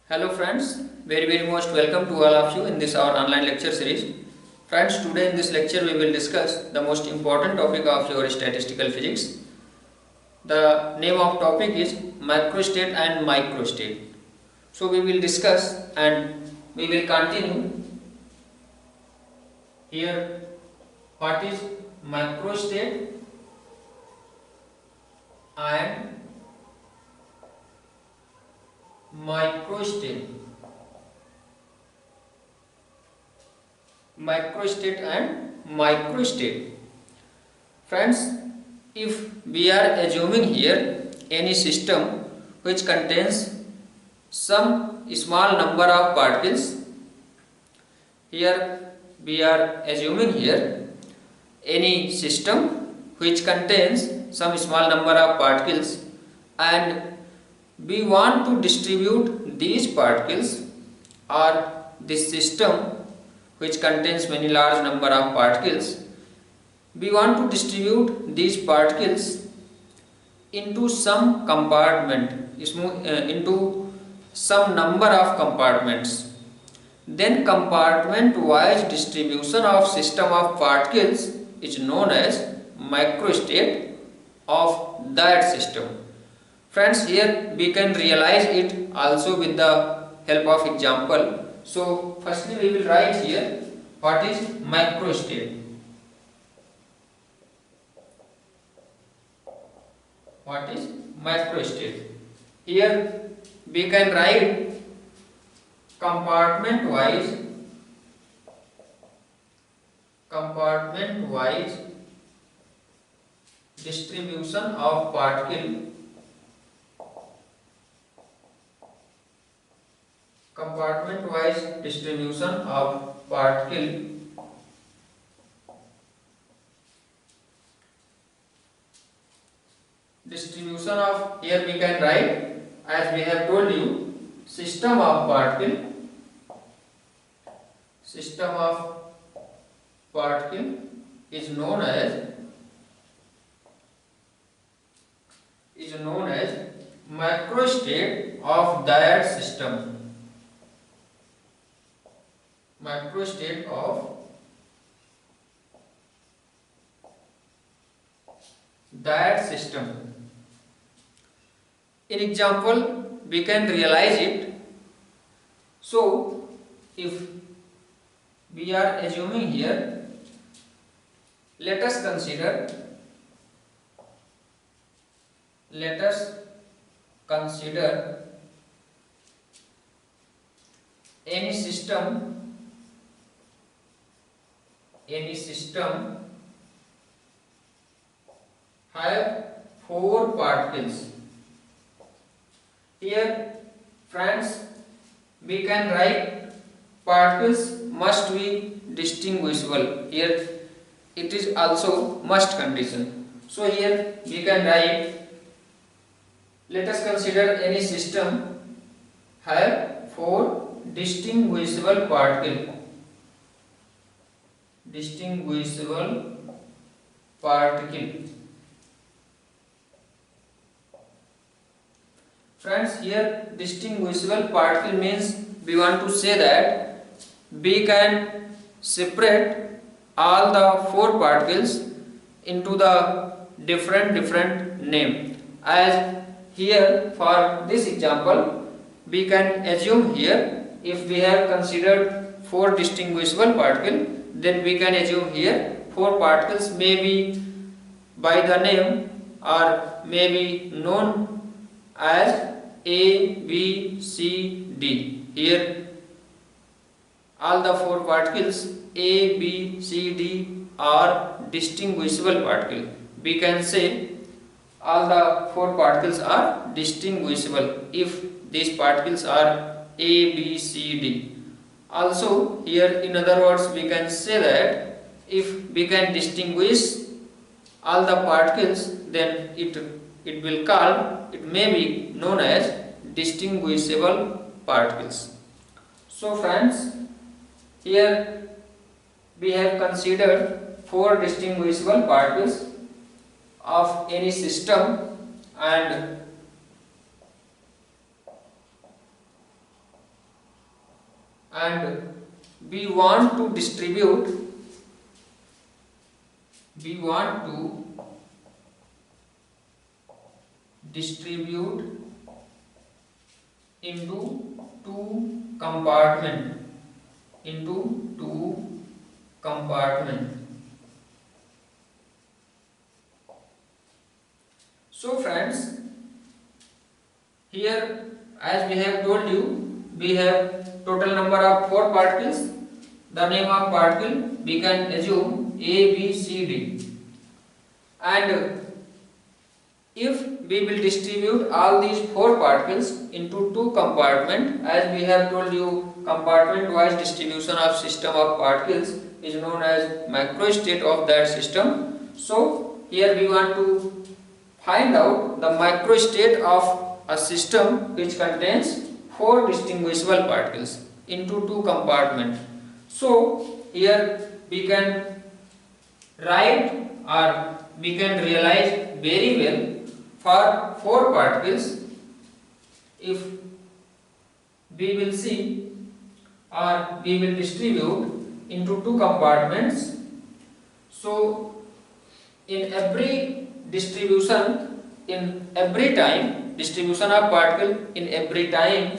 Hello friends, very most welcome to all of you in this our online lecture series. Friends, today in this lecture we will discuss the most important topic of your statistical physics. The name of topic is macrostate and microstate. So we will discuss and we will continue here what is macrostate and microstate. Macrostate and microstate. Friends, if we are assuming here any system which contains some small number of particles, here we are assuming here any system which contains some small number of particles, and we want to distribute these particles or this system which contains many large number of particles. We want to distribute these particles into some compartment, into some number of compartments. Then compartment wise distribution of system of particles is known as microstate of that system. Friends, here we can realize it also with the help of example. So firstly we will write here what is microstate. What is microstate? Here we can write compartment wise distribution of particle. Compartment wise distribution of particle distribution of, here we can write, as we have told you, system of particle is known as macrostate of that system. Macrostate of that system. In example we can realize it. So if we are assuming here, let us consider any system have 4 particles. Here friends, we can write particles must be distinguishable. Here it is also must condition. So here we can write, let us consider any system have 4 distinguishable particle. Friends, here distinguishable particle means we want to say that we can separate all the 4 particles into the different name. As here for this example we can assume here, if we have considered 4 distinguishable particles, then we can assume here 4 particles may be by the name or may be known as A, B, C, D. Here all the 4 particles A, B, C, D are distinguishable particle. We can say all the 4 particles are distinguishable if these particles are A, B, C, D. Also here in other words we can say that if we can distinguish all the particles, then it may be known as distinguishable particles. So friends, here we have considered 4 distinguishable particles of any system, and and we want to distribute into two compartment. So friends, here as we have told you, we have total number of 4 particles. The name of particle we can assume A, B, C, D, and if we will distribute all these 4 particles into 2 compartments, as we have told you, compartment wise distribution of system of particles is known as microstate of that system. So here we want to find out the microstate of a system which contains 4 distinguishable particles into 2 compartments. So here we can write or we can realize very well, for 4 particles, if we will see or we will distribute into 2 compartments, so in every distribution, in every time, distribution of particle in every time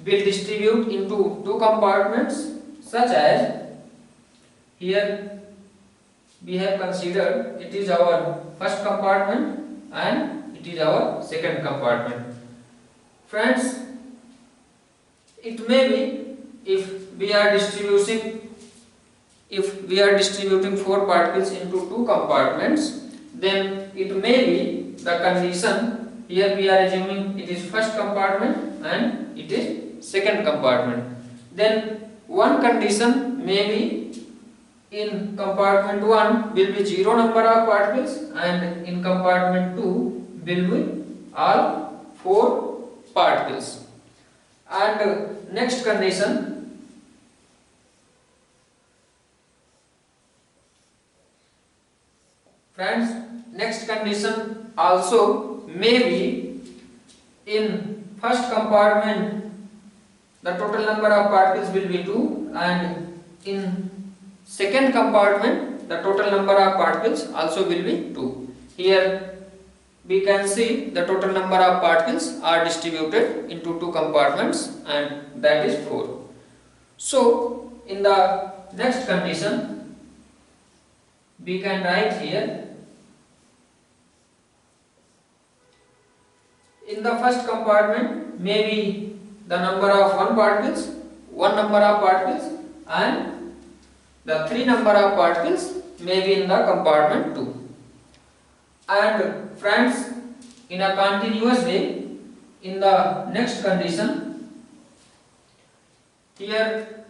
will distribute into 2 compartments, such as here we have considered it is our first compartment and it is our second compartment. Friends, it may be if we are distributing 4 particles into 2 compartments, then it may be the condition, here we are assuming it is first compartment and it is second compartment. Then one condition may be in compartment 1 will be 0 number of particles and in compartment 2 will be all 4 particles. And next condition, friends, next condition also may be in first compartment the total number of particles will be 2 and in second compartment the total number of particles also will be 2. Here we can see the total number of particles are distributed into 2 compartments and that is 4. So in the next condition we can write here, in the first compartment may be the number of 1 number of particles and the 3 number of particles may be in the compartment 2. And friends, in a continuous way, in the next condition, here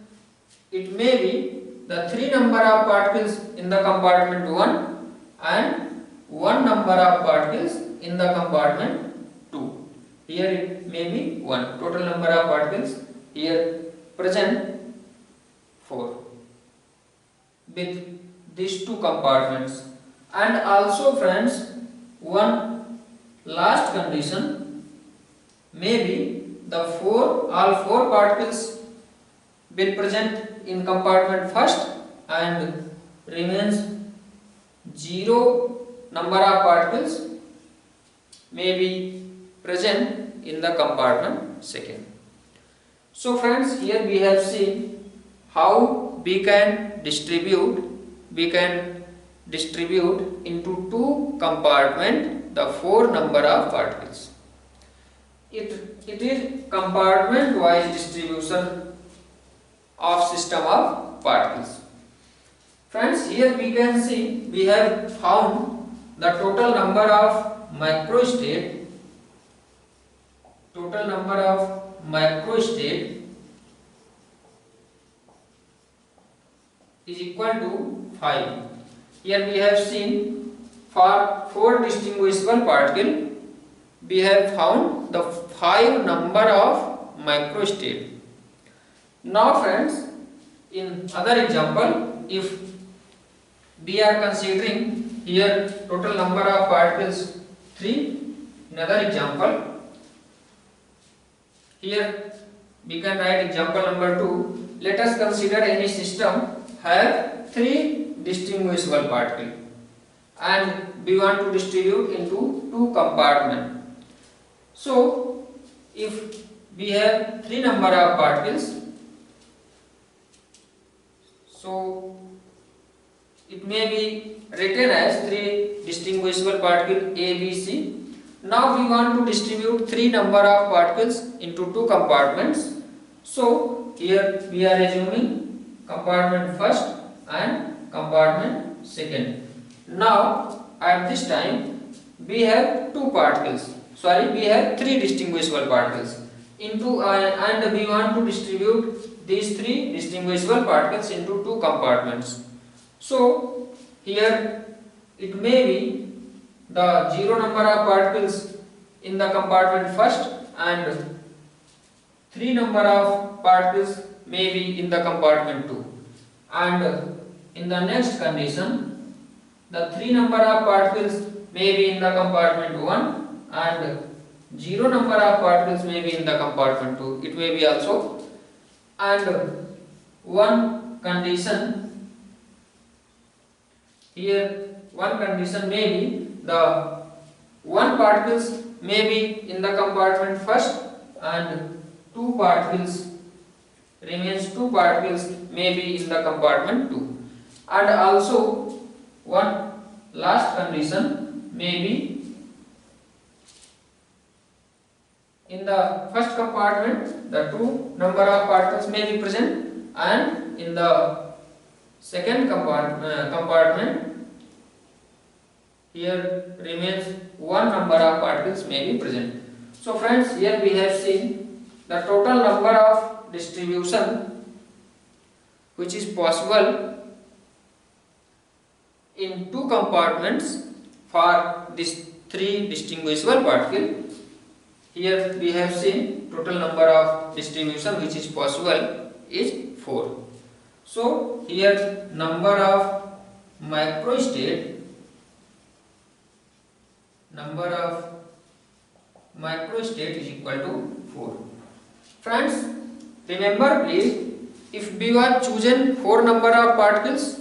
it may be the 3 number of particles in the compartment 1 and 1 number of particles in the compartment 2. Here it may be 1. Total number of particles here present 4 with these 2 compartments. And also friends, one last condition may be the all 4 particles will present in compartment first and remains 0 number of particles may be present in the compartment second. So friends, here we have seen how we can distribute into 2 compartments the 4 number of particles. It is compartment wise distribution of system of particles. Friends, here we can see we have found the total number of microstate is equal to 5. Here we have seen for 4 distinguishable particles we have found the 5 number of microstate. Now friends, in other example, if we are considering here total number of particles 3, another example, here we can write example number 2. let us consider any system have three distinguishable particles and we want to distribute into two compartments. So if we have three number of particles, so it may be written as three distinguishable particles A, B, C. Now we want to distribute three number of particles into two compartments. So here we are assuming compartment first and compartment second. Now at this time we have we have three distinguishable particles into and we want to distribute these three distinguishable particles into two compartments. So here it may be the zero number of particles in the compartment first and three number of particles may be in the compartment 2, and in the next condition the three number of particles may be in the compartment 1 and zero number of particles may be in the compartment 2. It may be also, and one condition here, one condition may be the one particles may be in the compartment first and two particles may be in the compartment 2, and also one last condition may be in the first compartment the two number of particles may be present and in the second compartment here remains one number of particles may be present. So friends, here we have seen the total number of distribution which is possible in two compartments for this three distinguishable particles. Here we have seen total number of distribution which is possible is 4. So here number of microstate is equal to 4. Friends, remember please, if we were chosen 4 number of particles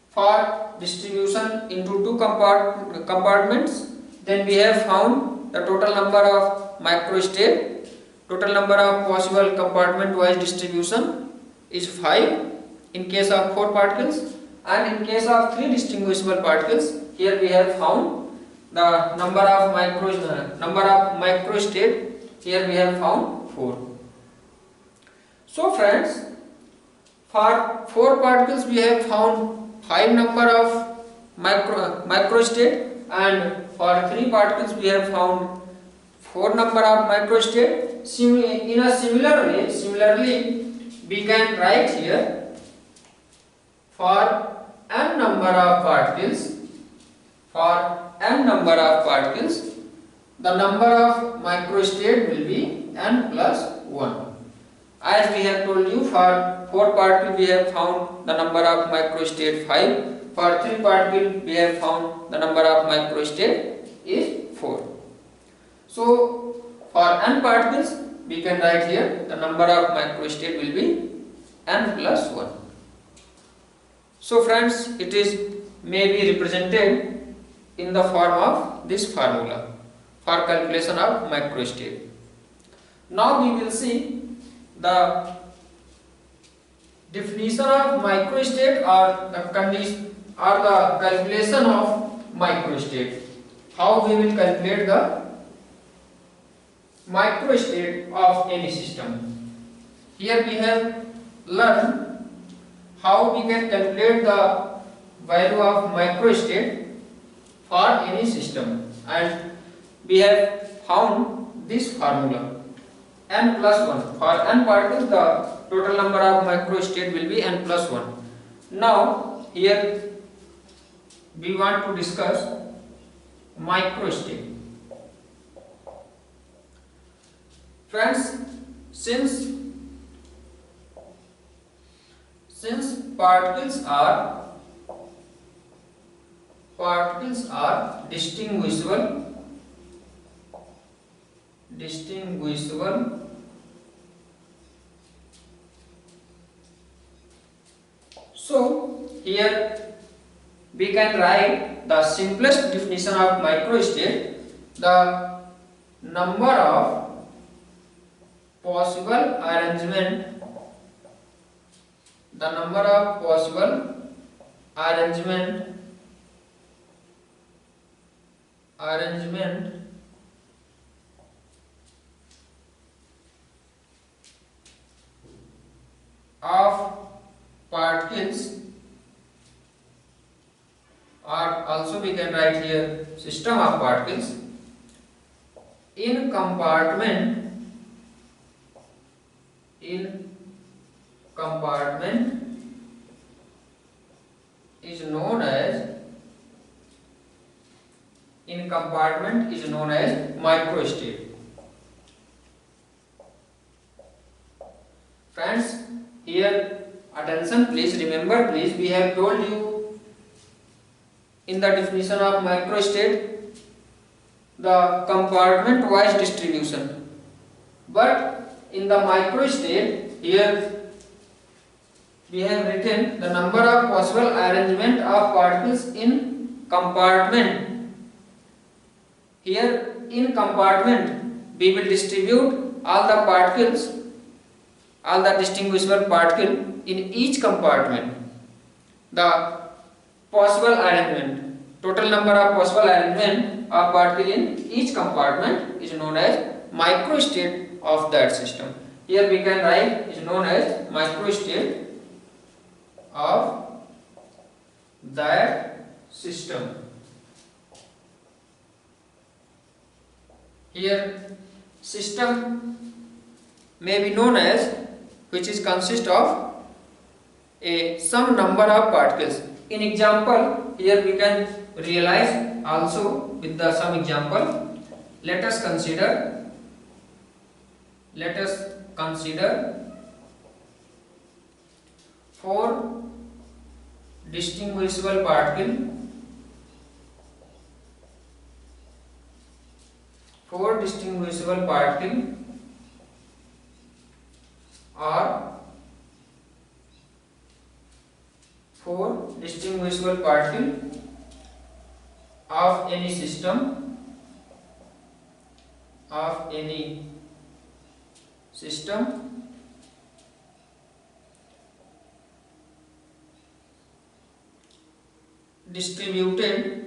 for distribution into two compartments, then we have found the total number of microstate. Total number of possible compartment wise distribution is 5 in case of 4 particles, and in case of 3 distinguishable particles, here we have found the number of microstate. Here we have found 4. So friends, for 4 particles we have found 5 number of microstate, and for 3 particles we have found 4 number of microstate. In a similarly we can write here for n number of particles, the number of microstate will be n plus 1. As we have told you, for 4 particles we have found the number of microstate 5, for 3 particles we have found the number of microstate is 4. So for n particles we can write here the number of microstate will be n plus 1. So friends, it is may be represented in the form of this formula for calculation of microstate. Now we will see the definition of microstate or the condition or the calculation of microstate. How we will calculate the microstate of any system. Here we have learned how we can calculate the value of microstate for any system, and we have found this formula n plus 1. For n particles the total number of microstate will be n plus 1. Now here we want to discuss microstate. Friends, since particles are distinguishable So here we can write the simplest definition of microstate, the number of possible arrangement, the number of possible arrangement of particles, or also we can write here system of particles in compartment is known as microstate. Friends, here attention please, remember please, we have told you in the definition of microstate the compartment wise distribution, but in the microstate here we have written the number of possible arrangement of particles in compartment. Here in compartment we will distribute all the particles, all the distinguishable particle in each compartment. The possible arrangement, total number of possible arrangement of particle in each compartment is known as microstate of that system. Here we can write is known as microstate of that system. Here system may be known as which is consist of some number of particles. In example, here we can realize also with the some example. Let us consider 4 distinguishable particle, 4 distinguishable particle or 4 distinguishable particle of any system distributed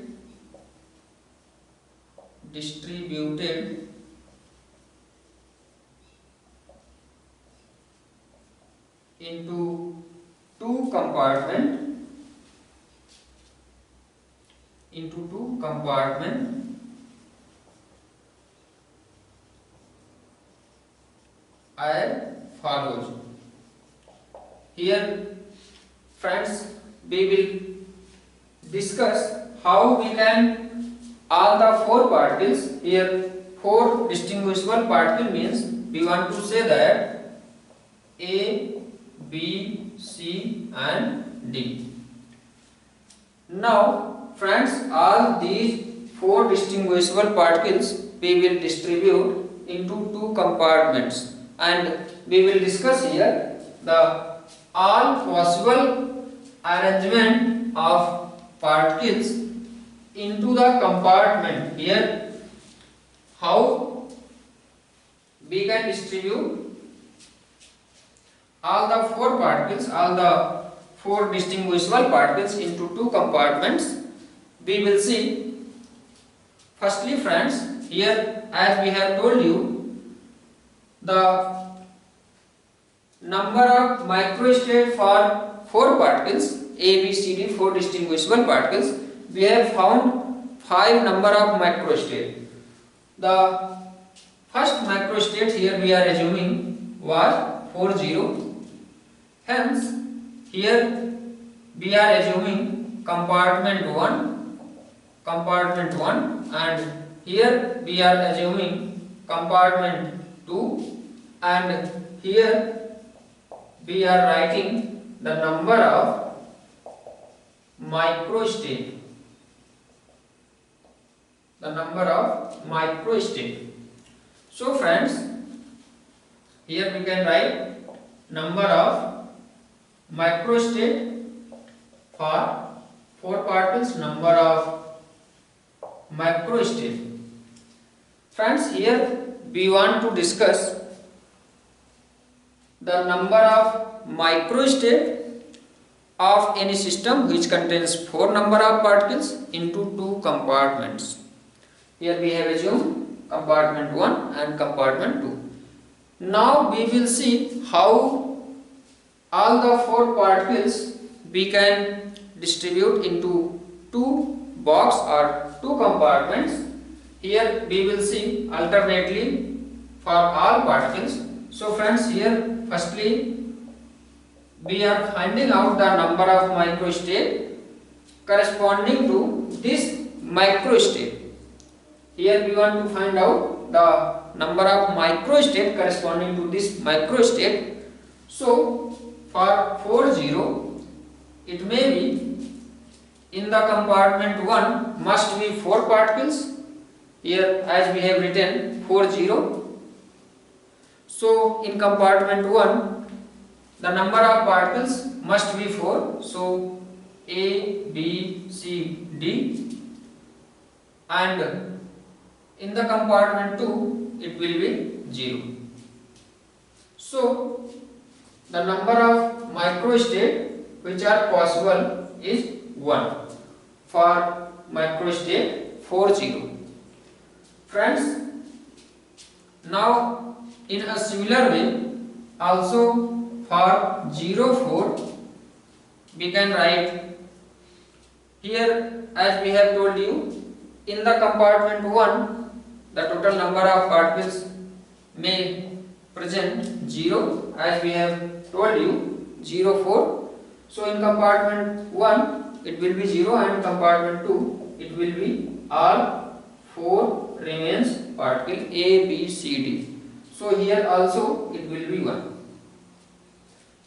into two compartment as follows. Here friends, we will discuss how we can all the 4 particles. Here 4 distinguishable particle means we want to say that A, B, C and D. Now friends, all these 4 distinguishable particles we will distribute into 2 compartments, and we will discuss here the all possible arrangement of particles into the compartment. Here how we can distribute all the 4 particles, all the 4 distinguishable particles into 2 compartments. We will see. Firstly friends, here as we have told you, the number of microstate for 4 particles A, B, C, D, 4 distinguishable particles, we have found 5 number of microstate. The first microstate here we are assuming was 40. Hence here we are assuming compartment 1, and here we are assuming compartment 2, and here we are writing the number of microstate. So friends, here we can write number of microstate For 4 particles, number of microstate. Friends, here we want to discuss the number of microstate of any system which contains 4 number of particles into 2 compartments. Here we have assumed compartment 1 and compartment 2. Now we will see how all the 4 particles we can distribute into 2 box or 2 compartments. Here we will see alternately for all particles. So friends, here firstly we are finding out the number of microstate corresponding to this microstate. Here we want to find out the number of microstate corresponding to this microstate. So for 40, it may be in the compartment 1 must be 4 particles. Here as we have written 40. So in compartment 1 the number of particles must be 4. So A, B, C, D, and in the compartment 2 it will be 0. So the number of microstate which are possible is 1 for microstate 40. Friends, now in a similar way also for 04 we can write here as we have told you, in the compartment 1 the total number of particles may present 0 as we have told you 04. So in compartment 1 it will be 0 and compartment 2 it will be all 4 remains particle A, B, C, D. So here also it will be 1.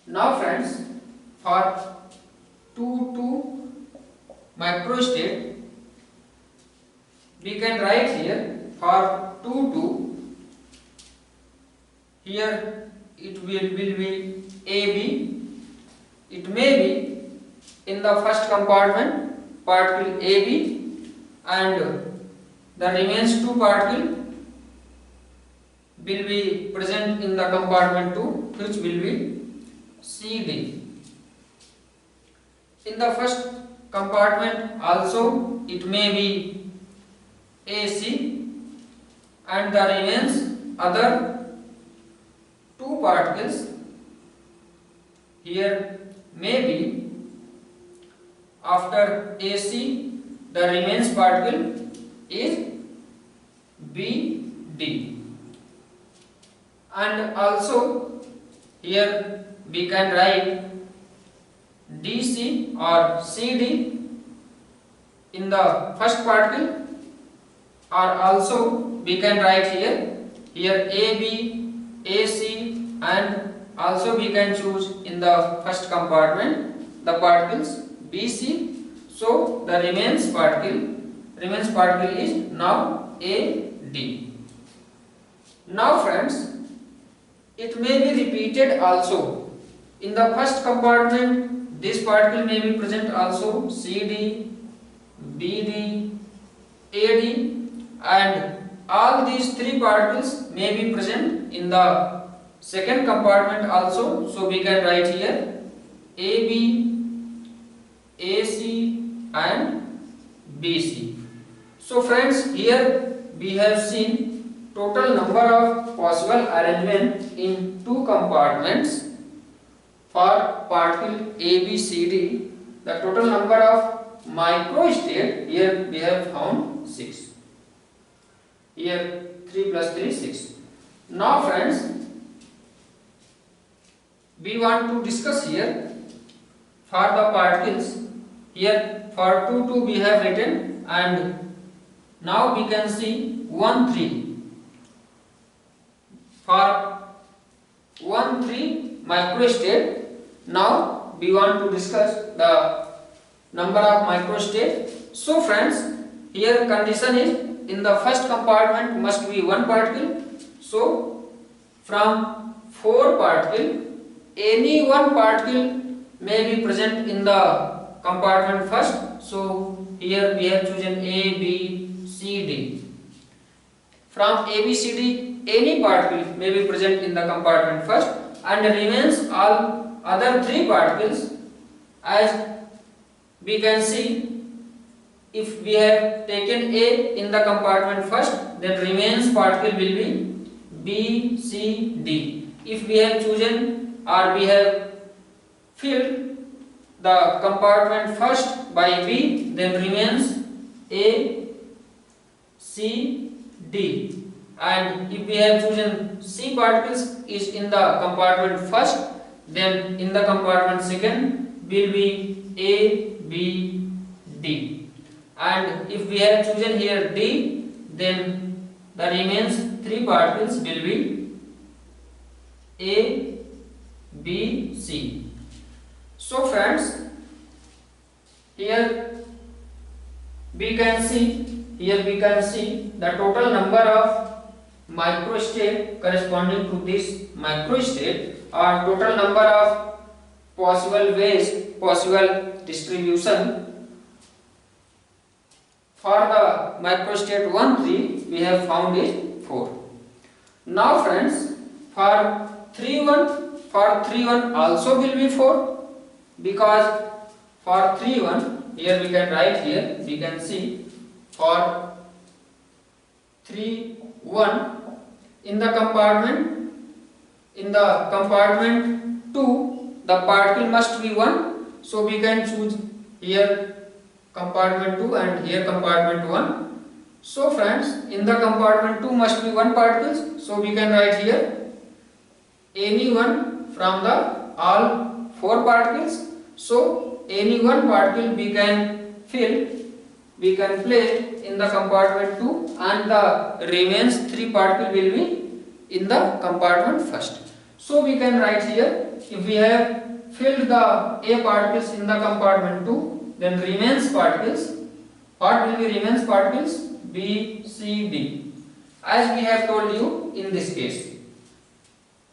Now friends, for 2 microstate we can write here for 2 here it will be AB. It may be in the first compartment particle AB and the remains 2 particle will be present in the compartment 2 which will be CD. In the first compartment also it may be AC and the remains other 2 particles here may be after AC the remains particle is BD, and also here we can write DC or CD in the first particle, or also we can write here AB, AC, and also we can choose in the first compartment the particles BC. So the remains particle is now AD. Now friends, it may be repeated also. In the first compartment this particle may be present also CD, BD, AD, and all these 3 particles may be present in the second compartment also. So we can write here AB, AC, and BC. So friends, here we have seen total number of possible arrangement in 2 compartments for particle ABCD. The total number of microstate here we have found 6. Here 3 plus 3 6. Now friends, we want to discuss here for the particles. Here for 2 we have written, and now we can see 1 3. For 1 3 microstate, now we want to discuss the number of microstate. So friends, here condition is in the first compartment must be 1 particle. So from 4 particle, any 1 particle may be present in the compartment first. So here we have chosen A, B, C, D. From A, B, C, D, any particle may be present in the compartment first, and remains all other three particles. As we can see, if we have taken A in the compartment first, then remains particle will be B, C, D. If we have chosen or we have filled the compartment first by B, then remains A, C, D. And if we have chosen C particles is in the compartment first, then in the compartment second will be A, B, D. And if we have chosen here D, then the remains three particles will be A, B, C. So friends, here we can see the total number of microstate corresponding to this microstate, or total number of possible ways, possible distribution. For the microstate 1, 3 we have found is 4. Now friends, for 3, 1 also will be 4, because for 3, 1 here we can write, here we can see for 3, 1 in the compartment 2 the particle must be 1, so we can choose here compartment 2 and here compartment 1. So friends, in the compartment 2 must be 1 particles, so we can write here any one from the all 4 particles. So any one particle we can place in the compartment 2, and the remains 3 particle will be in the compartment first. So we can write here, if we have filled the A particles in the compartment 2, then remains particles, what will be remains particles? B, C, D, as we have told you in this case.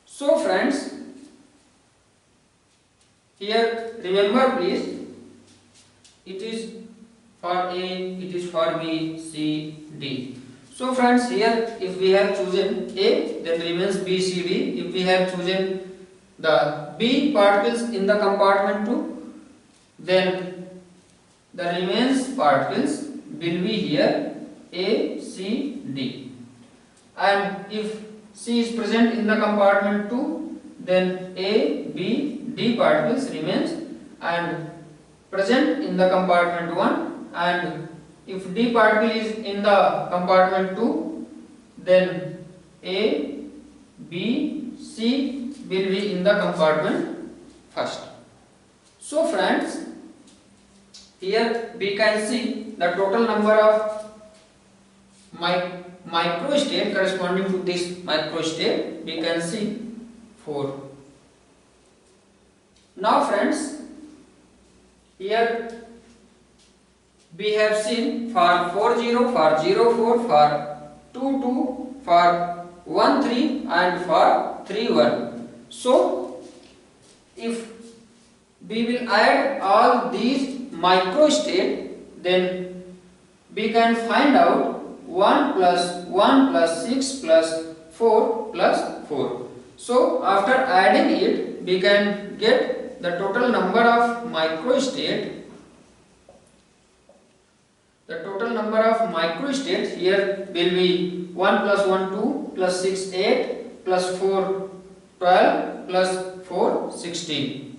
So friends, here remember please, it is for A, it is for B, C, D. So friends, here if we have chosen A, then remains B, C, D. If we have chosen the B particles in the compartment 2, then the remains particles will be here A, C, D. And if C is present in the compartment 2, then A, B, D particles remains and present in the compartment 1, and if D particle is in the compartment 2, then A, B, C will be in the compartment first. So friends, here we can see the total number of microstate corresponding to this microstate, we can see 4. Now friends, here we have seen for 4, 0, for 0, 4, for 2, 2, for 1, 3 and for 3, 1. So if we will add all these microstate, then we can find out 1 plus 1 plus 6 plus 4 plus 4. So after adding it, we can get the total number of microstate. The total number of microstates here will be 1 plus 1 2 plus 6 8 plus 4 12 plus 4 16.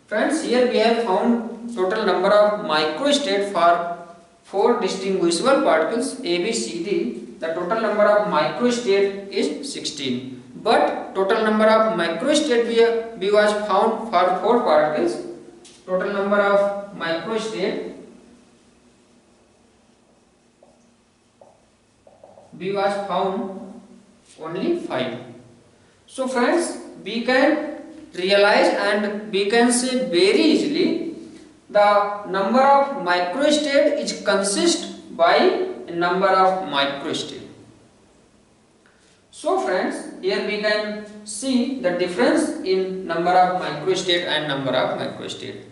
Friends, here we have found total number of microstate for 4 distinguishable particles A, B, C, D. The total number of microstate is 16. But total number of microstate we was found for 4 particles. Total number of microstate we was found only 5. So friends, we can realize and we can say very easily the number of microstate is consist by a number of microstate. So friends, here we can see the difference in number of microstate and number of microstate.